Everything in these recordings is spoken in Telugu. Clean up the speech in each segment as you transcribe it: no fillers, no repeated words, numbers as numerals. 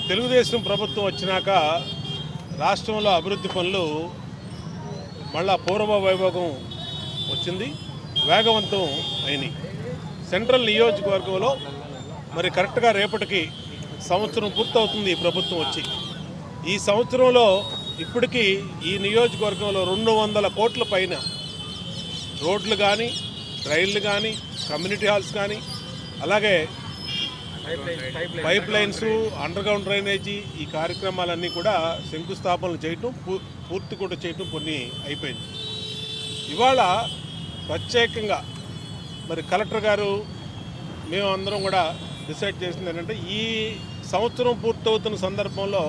తెలుగుదేశం ప్రభుత్వం వచ్చినాక రాష్ట్రంలో అభివృద్ధి పనులు మళ్ళా పూర్వ వైభోగం వచ్చింది, వేగవంతం అయినాయి. సెంట్రల్ నియోజకవర్గంలో మరి కరెక్ట్గా రేపటికి సంవత్సరం పూర్తవుతుంది ఈ ప్రభుత్వం వచ్చి. ఈ సంవత్సరంలో ఇప్పటికీ ఈ నియోజకవర్గంలో 200 కోట్ల పైన రోడ్లు కానీ, రైళ్లు కానీ, కమ్యూనిటీ హాల్స్ కానీ, అలాగే పైప్ లైన్స్, అండర్గ్రౌండ్ డ్రైనేజీ, ఈ కార్యక్రమాలన్నీ కూడా శంకుస్థాపనలు చేయటం, పూర్తి కూడా చేయటం కొన్ని అయిపోయింది. ఇవాళ ప్రత్యేకంగా మరి కలెక్టర్ గారు మేము అందరం కూడా డిసైడ్ చేసింది ఏంటంటే, ఈ సంవత్సరం పూర్తవుతున్న సందర్భంలో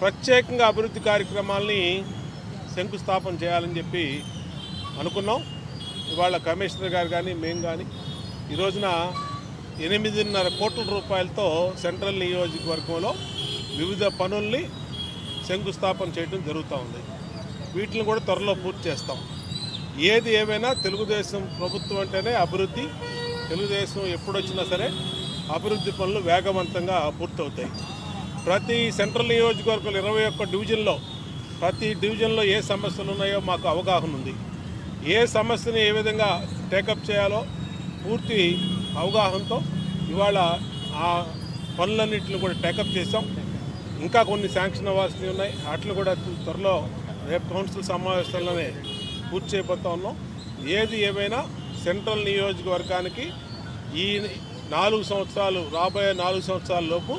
ప్రత్యేకంగా అభివృద్ధి కార్యక్రమాలని శంకుస్థాపన చేయాలని చెప్పి అనుకున్నాం. ఇవాళ కమిషనర్ గారు కానీ మేము కానీ ఈ రోజున 8.5 కోట్ల రూపాయలతో సెంట్రల్ నియోజకవర్గంలో వివిధ పనుల్ని శంకుస్థాపన చేయడం జరుగుతూ ఉంది. వీటిని కూడా త్వరలో పూర్తి చేస్తాం. ఏది ఏమైనా తెలుగుదేశం ప్రభుత్వం అంటేనే అభివృద్ధి. తెలుగుదేశం ఎప్పుడొచ్చినా సరే అభివృద్ధి పనులు వేగవంతంగా పూర్తవుతాయి. ప్రతి సెంట్రల్ నియోజకవర్గంలో 21 డివిజన్లో ప్రతి డివిజన్లో ఏ సమస్యలు ఉన్నాయో మాకు అవగాహన ఉంది. ఏ సమస్యని ఏ విధంగా టేకప్ చేయాలో పూర్తి అవగాహనతో ఇవాళ ఆ పనులన్నింటిని కూడా టేకప్ చేసాం. ఇంకా కొన్ని శాంక్షన్ అవ్వాల్సినవి ఉన్నాయి. వాటిని కూడా త్వరలో రేపు కౌన్సిల్ సమావేశాల్లోనే పూర్తి చేయబోతా ఉన్నాం. ఏది ఏమైనా సెంట్రల్ నియోజకవర్గానికి ఈ 4 సంవత్సరాలు, రాబోయే 4 సంవత్సరాల లోపు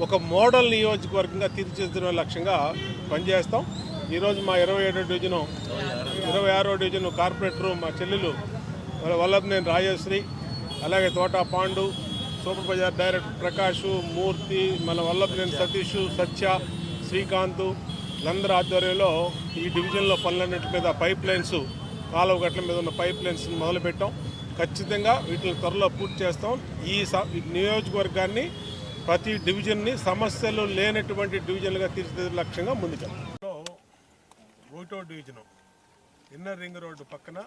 ఒక మోడల్ నియోజకవర్గంగా తీర్చిదిద్దే లక్ష్యంగా పనిచేస్తాం. ఈరోజు మా 27వ డివిజను, 26వ డివిజను కార్పొరేటరు మా చెల్లెలు వల్లభనేని రాజశ్రీ, అలాగే Thota Pandu, super bazaar director Prakash, Murthy, మన వల్లభనేని సతీష్, సత్య, శ్రీకాంత్ వీళ్ళందరి ఆధ్వర్యంలో ఈ డివిజన్లో పనులన్నింటి మీద పైప్ లైన్స్, కాలువ గట్ల మీద ఉన్న పైప్ లైన్స్ మొదలుపెట్టాం. ఖచ్చితంగా వీటిని త్వరలో పూర్తి చేస్తాం. ఈ నియోజకవర్గాన్ని, ప్రతి డివిజన్ని సమస్యలు లేనటువంటి డివిజన్లుగా తీర్చిదిద్దే లక్ష్యంగా ముందుకెళ్తాం. 1వ డివిజను ఇన్నర్ రింగ్ రోడ్డు పక్కన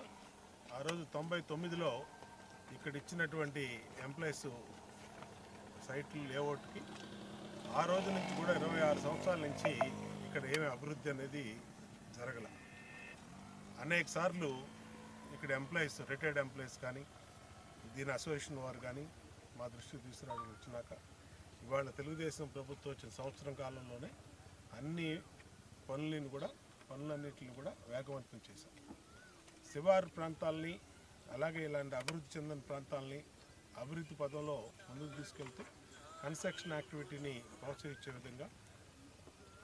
ఆ రోజు 99లో ఇక్కడ ఇచ్చినటువంటి ఎంప్లాయీస్ సైట్లు లేఅవుట్కి ఆ రోజు నుంచి కూడా 26 సంవత్సరాల నుంచి ఇక్కడ ఏమీ అభివృద్ధి అనేది జరగల. అనేక సార్లు ఇక్కడ ఎంప్లాయీస్, రిటైర్డ్ ఎంప్లాయీస్ కానీ, దీని అసోసియేషన్ వారు కానీ మా దృష్టికి తీసుకురావడానికి వచ్చినాక ఇవాళ తెలుగుదేశం ప్రభుత్వం వచ్చిన సంవత్సరం కాలంలోనే అన్ని పనులన్నింటిని కూడా వేగవంతం చేశాం. శివారు ప్రాంతాలని, అలాగే ఇలాంటి అభివృద్ధి చెందిన ప్రాంతాలని అభివృద్ధి పదంలో ముందుకు తీసుకెళ్తూ కన్స్ట్రక్షన్ యాక్టివిటీని ప్రోత్సహించే విధంగా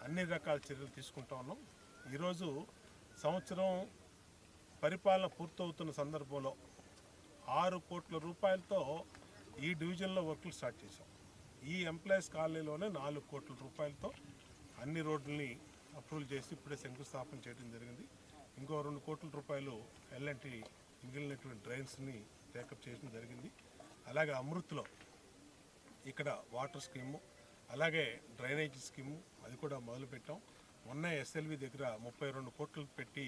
అన్ని రకాల చర్యలు తీసుకుంటా ఉన్నాం. ఈరోజు సంవత్సరం పరిపాలన పూర్తవుతున్న సందర్భంలో 6 కోట్ల రూపాయలతో ఈ డివిజన్లో వర్కులు స్టార్ట్ చేశాం. ఈ ఎంప్లాయీస్ కాలనీలోనే 4 కోట్ల రూపాయలతో అన్ని రోడ్లని అప్రూవల్ చేసి ఇప్పుడే శంకుస్థాపన చేయడం జరిగింది. ఇంకో 2 కోట్ల రూపాయలు ఎల్ఎన్టీ మిగిలినటువంటి డ్రైన్స్ని టేకప్ చేయడం జరిగింది. అలాగే అమృత్లో ఇక్కడ వాటర్ స్కీము, అలాగే డ్రైనేజ్ స్కీము అది కూడా మొదలుపెట్టాం. మొన్న ఎస్ఎల్వి దగ్గర 32 కోట్లు పెట్టి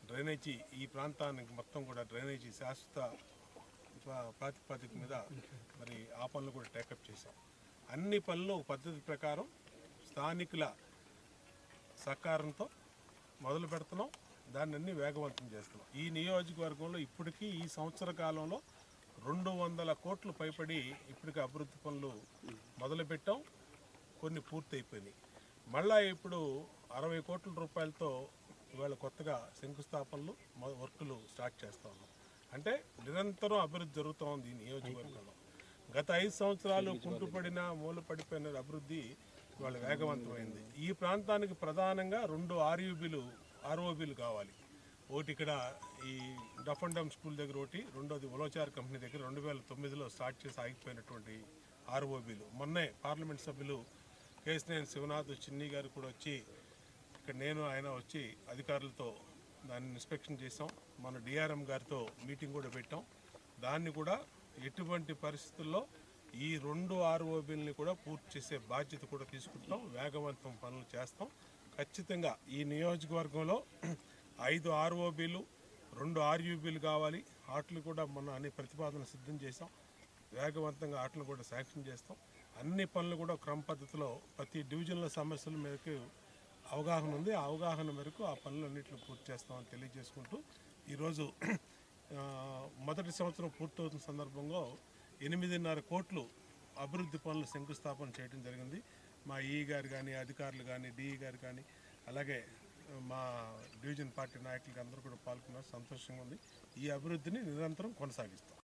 డ్రైనేజీ, ఈ ప్రాంతానికి మొత్తం కూడా డ్రైనేజీ శాశ్వత ప్రాతిపదిక మీద మరి ఆ పనులు కూడా టేకప్ చేశాం. అన్ని పనులు పద్ధతి ప్రకారం స్థానికుల సహకారంతో మొదలు పెడుతున్నాం. దాన్ని అన్ని వేగవంతం చేస్తున్నాం. ఈ నియోజకవర్గంలో ఇప్పటికీ ఈ సంవత్సర కాలంలో 200 కోట్లు పైబడి ఇప్పటికీ అభివృద్ధి పనులు మొదలుపెట్టాం. కొన్ని పూర్తి అయిపోయినాయి. మళ్ళా ఇప్పుడు 60 కోట్ల రూపాయలతో ఇవాళ కొత్తగా శంకుస్థాపనలు, వర్కులు స్టార్ట్ చేస్తూ ఉన్నాం. అంటే నిరంతరం అభివృద్ధి జరుగుతూ ఉంది ఈ నియోజకవర్గంలో. గత 5 సంవత్సరాలు కుంటుపడిన, మూలపడిపోయిన అభివృద్ధి ఇవాళ వేగవంతమైంది. ఈ ప్రాంతానికి ప్రధానంగా 2 ఆర్ఓబీలు కావాలి. ఒకటి ఇక్కడ ఈ డఫ్ అండ్ డమ్ స్కూల్ దగ్గర ఒకటి, రెండోది ఉలోచార్ కంపెనీ దగ్గర 2009లో స్టార్ట్ చేసి ఆగిపోయినటువంటి ఆర్ఓబీలు. మొన్నే పార్లమెంట్ సభ్యులు కేశినేని శివనాథ్, చిన్ని గారు కూడా వచ్చి ఇక్కడ ఆయన వచ్చి అధికారులతో దాన్ని ఇన్స్పెక్షన్ చేసాం. మన డిఆర్ఎం గారితో మీటింగ్ కూడా పెట్టాం. దాన్ని కూడా ఎటువంటి పరిస్థితుల్లో ఈ 2 ఆర్ఓబీలని కూడా పూర్తి చేసే బాధ్యత కూడా తీసుకుంటాం. వేగవంతం పనులు చేస్తాం. ఖచ్చితంగా ఈ నియోజకవర్గంలో 5 ఆర్ఓబీలు, 2 ఆర్యూబీలు కావాలి. వాటిని కూడా మొన్న అన్ని ప్రతిపాదన సిద్ధం చేసాం. వేగవంతంగా వాటిని కూడా శాంక్షన్ చేస్తాం. అన్ని పనులు కూడా క్రమ పద్ధతిలో ప్రతి డివిజన్ల సమస్యల మేరకు అవగాహన ఉంది. ఆ అవగాహన మేరకు ఆ పనులన్నింటిని పూర్తి చేస్తామని తెలియజేసుకుంటూ ఈరోజు మొదటి సంవత్సరం పూర్తవుతున్న సందర్భంగా 8.5 కోట్లు అభివృద్ధి పనులు శంకుస్థాపన చేయడం జరిగింది. మా ఈ గారు కానీ, అధికారులు కానీ, డిఈ గారు కానీ, అలాగే మా డివిజన్ పార్టీ నాయకులకి అందరూ కూడా పాల్గొన్నారు. సంతోషంగా ఉంది. ఈ అభివృద్ధిని నిరంతరం కొనసాగిస్తాం.